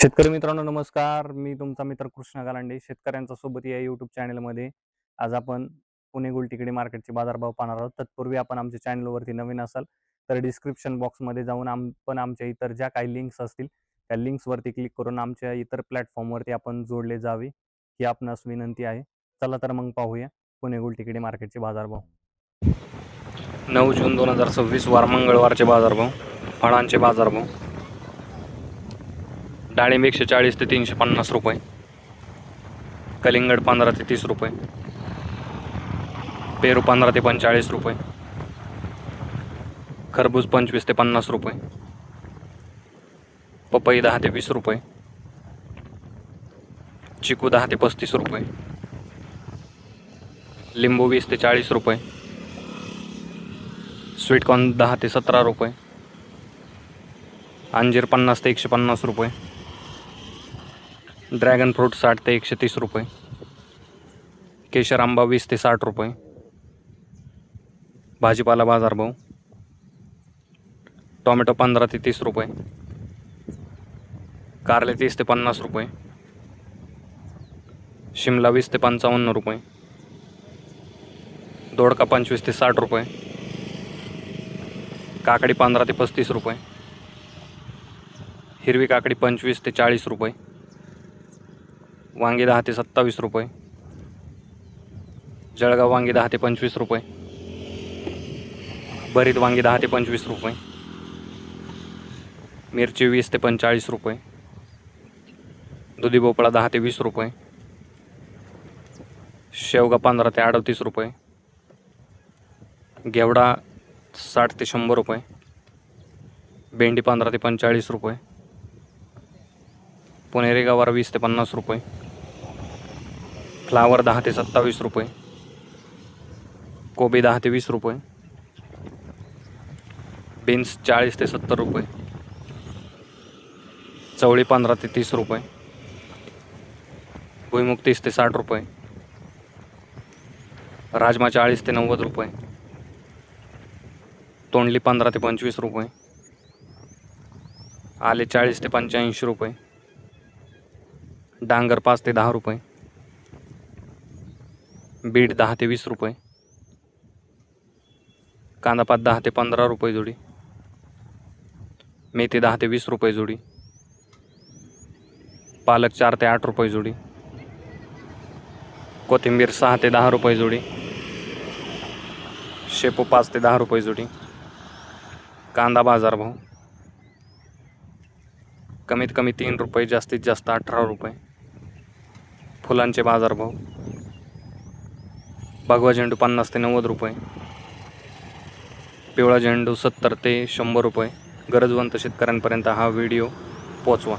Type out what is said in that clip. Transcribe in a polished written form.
शेतकरी मित्रांनो नमस्कार. मी तुमचा मित्र कृष्णा गालांडे. शेतकऱ्यांचा सोबत या यूट्यूब चॅनलमध्ये आज आपण पुणे गुलटेकडी मार्केटचे बाजारभाव पाहणार आहोत. तत्पूर्वी आपण आमच्या चॅनलवरती नवीन असाल तर डिस्क्रिप्शन बॉक्समध्ये जाऊन आमच्या इतर ज्या काही लिंक्स असतील त्या लिंक्सवरती क्लिक करून आमच्या इतर प्लॅटफॉर्मवरती आपण जोडले जावे ही आपणास विनंती आहे. चला तर मग पाहूया पुणे गुलटेकडी मार्केटचे बाजारभाव. 9 जून 2026 वार मंगळवारचे बाजारभाव. फळांचे बाजारभाव. डाळिंब 140 ते 350 रुपये, कलिंगड 15 ते 30 रुपये, पेरू 15 ते 45 रुपये, खरबूज 25 ते 50 रुपये, पपई 10 ते 20 रुपये, चिकू 10 ते 35 रुपये, लिंबू 20 ते 40 रुपये, स्वीटकॉर्न 10 ते 17 रुपये, अंजीर 50 ते 150 रुपये, ड्रॅगन फ्रूट 60 ते 130 रुपये, केशर आंबा 20 ते 60 रुपये. भाजीपाला बाजारभाव. टोमॅटो 15 ते 30 रुपये, कारले 30 ते 50 रुपये, शिमला 20 ते 55 रुपये, दोडका 25 ते 60 रुपये, काकडी 15 ते 35 रुपये, हिरवी काकडी 25 ते 40 रुपये, वांगी 10 ते 27 रुपये, जळगाव वांगी 10 ते 25 रुपये, भरीत वांगी 10 ते 25 रुपये, मिरची 20 ते 45 रुपये, दुधी भोपळा 10 ते 20 रुपये, शेवगा 15 ते 38 रुपये, घेवडा 60 ते 100 रुपये, भेंडी 15 ते 45 रुपये, पुणेरी गवार 20 ते 50 रुपये, फ्लावर 10 ते 27 रुपये, कोबी 10 ते 20 रुपये, बीन्स 40 ते 70 रुपये, चवळी 15 ते 30 रुपये, भुईमुग 30 ते 60 रुपये, राजमा 40 ते 90 रुपये, तोंडली 15 ते 25 रुपये, आले 40 ते 85 रुपये, डांगर 5 ते 10 रुपये, बीट 10 ते 20 रुपये, कांदापात 10 ते 15 रुपये जोडी, मेथी 10 ते 20 रुपये जोडी, पालक 4 ते 8 रुपये जोडी, कोथिंबीर 6 ते 10 रुपये जोडी, शेपू 5 ते 10 रुपये जोडी. कांदा बाजारभाव. कमीत कमी 3 रुपये, जास्तीत जास्त 18 रुपये. फुलांचे बाजारभाव. भगवा झेंडू 50 ते 90 रुपये, पिवळा झेंडू 70 ते 100 रुपये. गरजवंत शेतकऱ्यांपर्यंत हा व्हिडिओ पोहोचवा.